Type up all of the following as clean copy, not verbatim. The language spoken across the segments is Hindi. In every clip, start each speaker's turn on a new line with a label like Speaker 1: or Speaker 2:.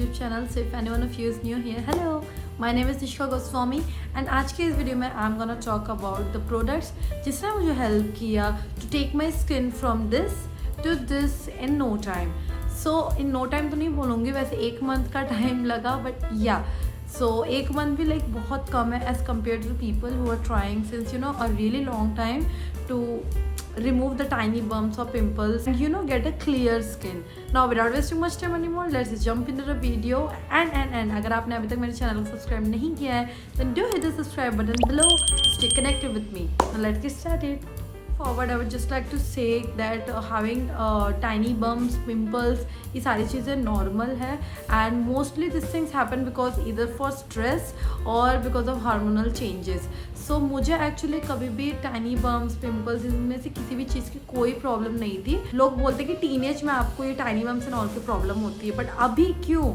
Speaker 1: YouTube channel. So if anyone of you is new here, hello, my name is Nishka Goswami and आज के इस वीडियो में I'm gonna talk about the products जिसने मुझे help किया to take my skin from this to this in no time. So in no time तो नहीं बोलूँगी, वैसे 1 month का टाइम लगा, but yeah. So 1 month भी like बहुत कम है as compared to people who are trying since a really long time to remove the tiny bumps or pimples and get a clear skin. Now without wasting much time anymore, let's just jump into the video and अगर आपने अभी तक मेरे चैनल को सब्सक्राइब नहीं किया है then do hit the subscribe button below. Stay connected with me. Now let's get started. Forward, I would just like to say that having tiny bumps, pimples, ये सारी चीज़ें normal है and mostly these things happen because either for stress or because of hormonal changes. So मुझे actually कभी भी tiny bumps, pimples इनमें से किसी भी चीज़ की कोई problem नहीं थी. लोग बोलते कि teenage में आपको ये tiny bumps and all की problem होती है, but अभी क्यों?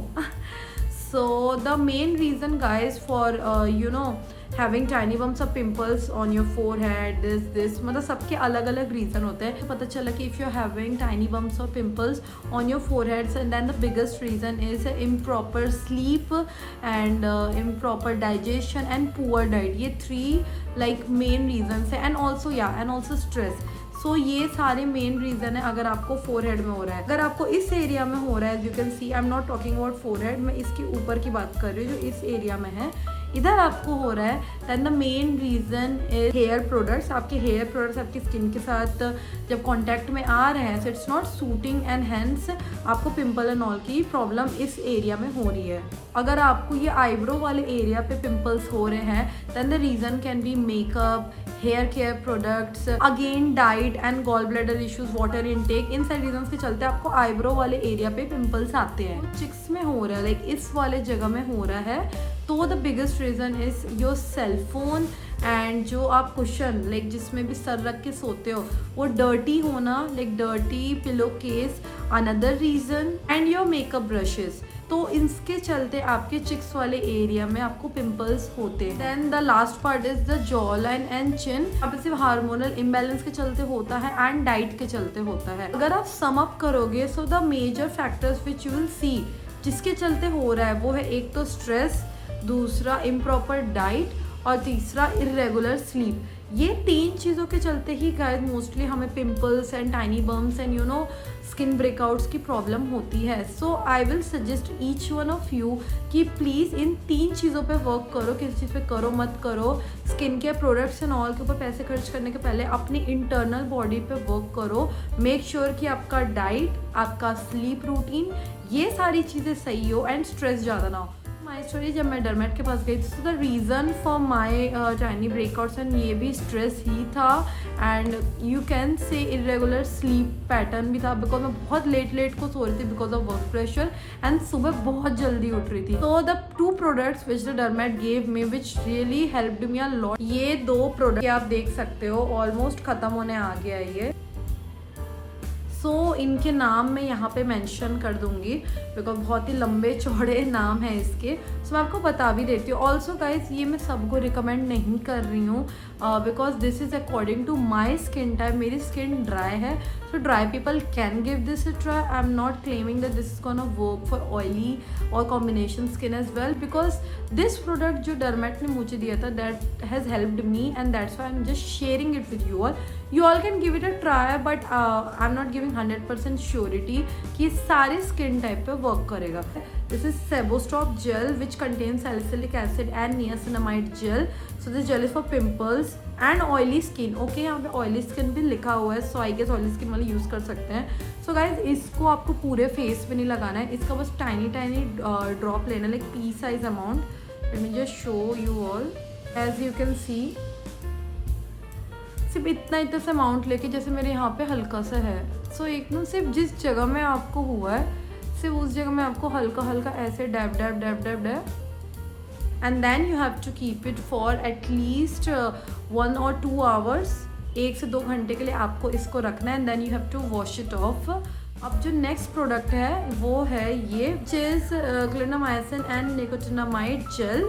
Speaker 1: So the main reason guys for having tiny bumps or pimples on your forehead, this मतलब सबके अलग अलग reason होते हैं. पता चला कि if you're having tiny bumps or pimples on your foreheads, and then the biggest reason is improper sleep and improper digestion and poor diet. ये 3 like main reasons है, and also stress. So ये सारे मेन रीज़न है अगर आपको फोरहेड में हो रहा है. अगर आपको इस एरिया में हो रहा है, you can C I am not talking about forehead, मैं इसके ऊपर की बात कर रही हूँ जो इस एरिया में है, इधर आपको हो रहा है, then the main reason is hair products. आपके हेयर प्रोडक्ट्स आपकी स्किन के साथ जब कॉन्टैक्ट में आ रहे हैं, so it's not suiting and hence आपको पिंपल एंड ऑल की प्रॉब्लम इस एरिया में हो रही है. अगर आपको ये आईब्रो वाले एरिया पे पिंपल्स हो रहे हैं, then the reason can be makeup, hair care products, again diet and gall bladder issues, water intake. इन सारे रीजन के चलते आपको आईब्रो वाले एरिया पे पिंपल्स आते हैं. चिक्स में हो रहा है, लाइक इस वाले जगह में हो रहा है, तो the biggest reason is your cellphone and जो आप कुशन लाइक जिसमें भी सर रख के सोते हो वो डर्टी होना, like dirty pillow case another reason, and your makeup brushes. तो इसके चलते आपके चिक्स वाले एरिया में आपको पिंपल्स होते हैं. Then the last part is the jaw line and chin. अब सिर्फ हार्मोनल इम्बैलेंस के चलते होता है एंड डाइट के चलते होता है. अगर आप सम अप करोगे, so the major factors which you will see जिसके चलते हो रहा है वो है एक तो स्ट्रेस, दूसरा इम्प्रॉपर डाइट और तीसरा इरेगुलर स्लीप. ये 3 चीज़ों के चलते ही गाइस मोस्टली हमें pimples and tiny bumps and skin breakouts की प्रॉब्लम होती है. So I will suggest each one of you कि प्लीज़ इन 3 चीज़ों पे वर्क करो. किसी चीज़ पे करो मत करो, skin care products and all के ऊपर पैसे खर्च करने के पहले अपनी इंटरनल बॉडी पे वर्क करो. मेक श्योर कि आपका डाइट, आपका स्लीप रूटीन, ये सारी चीज़ें सही हो एंड स्ट्रेस ज़्यादा ना हो. माई स्टोरी, जब मैं डर्मेट के पास गई थी, तो the reason for my tiny breakouts and ये भी स्ट्रेस ही था and you can say irregular sleep pattern भी था, बिकॉज मैं बहुत लेट को सो रही थी because of work pressure and सुबह बहुत जल्दी उठ रही थी. तो the 2 products which the डर्मेट gave me which really helped me a lot, ये 2 प्रोडक्ट आप देख सकते हो ऑलमोस्ट ख़त्म होने आ गया है ये. इनके नाम मैं यहाँ पे मेंशन कर दूँगी बिकॉज बहुत ही लंबे चौड़े नाम है इसके. मैं आपको बता भी देती हूँ. ऑल्सो गाइज ये मैं सबको रिकमेंड नहीं कर रही हूँ because this is according to my skin type. मेरी स्किन ड्राई है, so dry people can give this a try. I am not claiming that this is gonna work for oily और combination skin as well, because this product जो डर्मेट ने मुझे दिया था that has helped me and that's why I am just sharing it with you all. You all can give it a try, but I'm not giving 100% surety कि सारे स्किन टाइप पे वर्क करेगा. This is Sebostop gel which contain salicylic acid and niacinamide gel. So this gel is for pimples and oily skin. Okay, यहाँ पे ऑयली स्किन भी लिखा हुआ है, so I guess oily skin वाले यूज़ कर सकते हैं. सो गाइज इसको आपको पूरे फेस पे नहीं लगाना है, इसका बस टाइनी ड्रॉप लेना, like pea size amount. Let me just show you all. As you can see सिर्फ इतना से अमाउंट लेके, जैसे मेरे यहाँ पे हल्का सा है, सो एक ना सिर्फ जिस जगह में आपको हुआ है सिर्फ उस जगह में आपको हल्का ऐसे dab and then you have to keep it for at least 1 or 2 hours. 1 से 2 घंटे के लिए आपको इसको रखना है and then you have to wash it off. अब जो नेक्स्ट प्रोडक्ट है वो है ये चीज clindamycin and nicotinamide gel.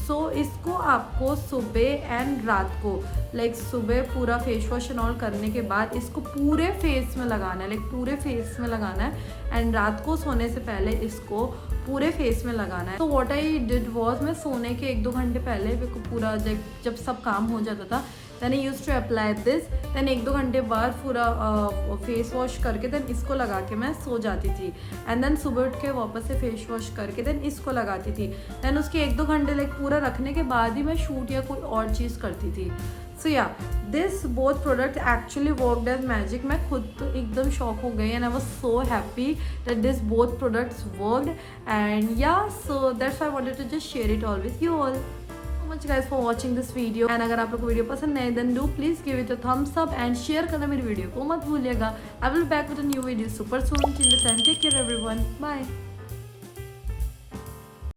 Speaker 1: So इसको आपको सुबह एंड रात को, लाइक सुबह पूरा फेस वॉश एंड ऑल करने के बाद इसको पूरे फेस में लगाना है, लाइक पूरे फेस में लगाना है. एंड रात को सोने से पहले इसको पूरे फेस में लगाना है। तो व्हाट आई डिड वॉज, मैं सोने के 1-2 घंटे पहले मेरे को पूरा जब सब काम हो जाता था then I use to apply this. Then 1-2 घंटे बाद पूरा फेस वॉश करके देन इसको लगा के मैं सो जाती थी। एंड देन सुबह उठ के वापस से फेस वॉश करके देन इसको लगाती थी। देन उसके 1-2 घंटे लाइक पूरा रखने के बाद ही मैं शूट या कोई और चीज़ करती थी। So yeah this both product actually worked as magic. मैं खुद तो एकदम शॉक हो गई and I was so happy that this both products worked. And yeah so that's I wanted to just share it all with you all. Much guys for watching this video. And अगर आप लोग को वीडियो पसंद है then do please give it a thumbs up and share करना मेरी वीडियो को मत भूलिएगा। I will back with a new video super soon. Till the time take care everyone, bye.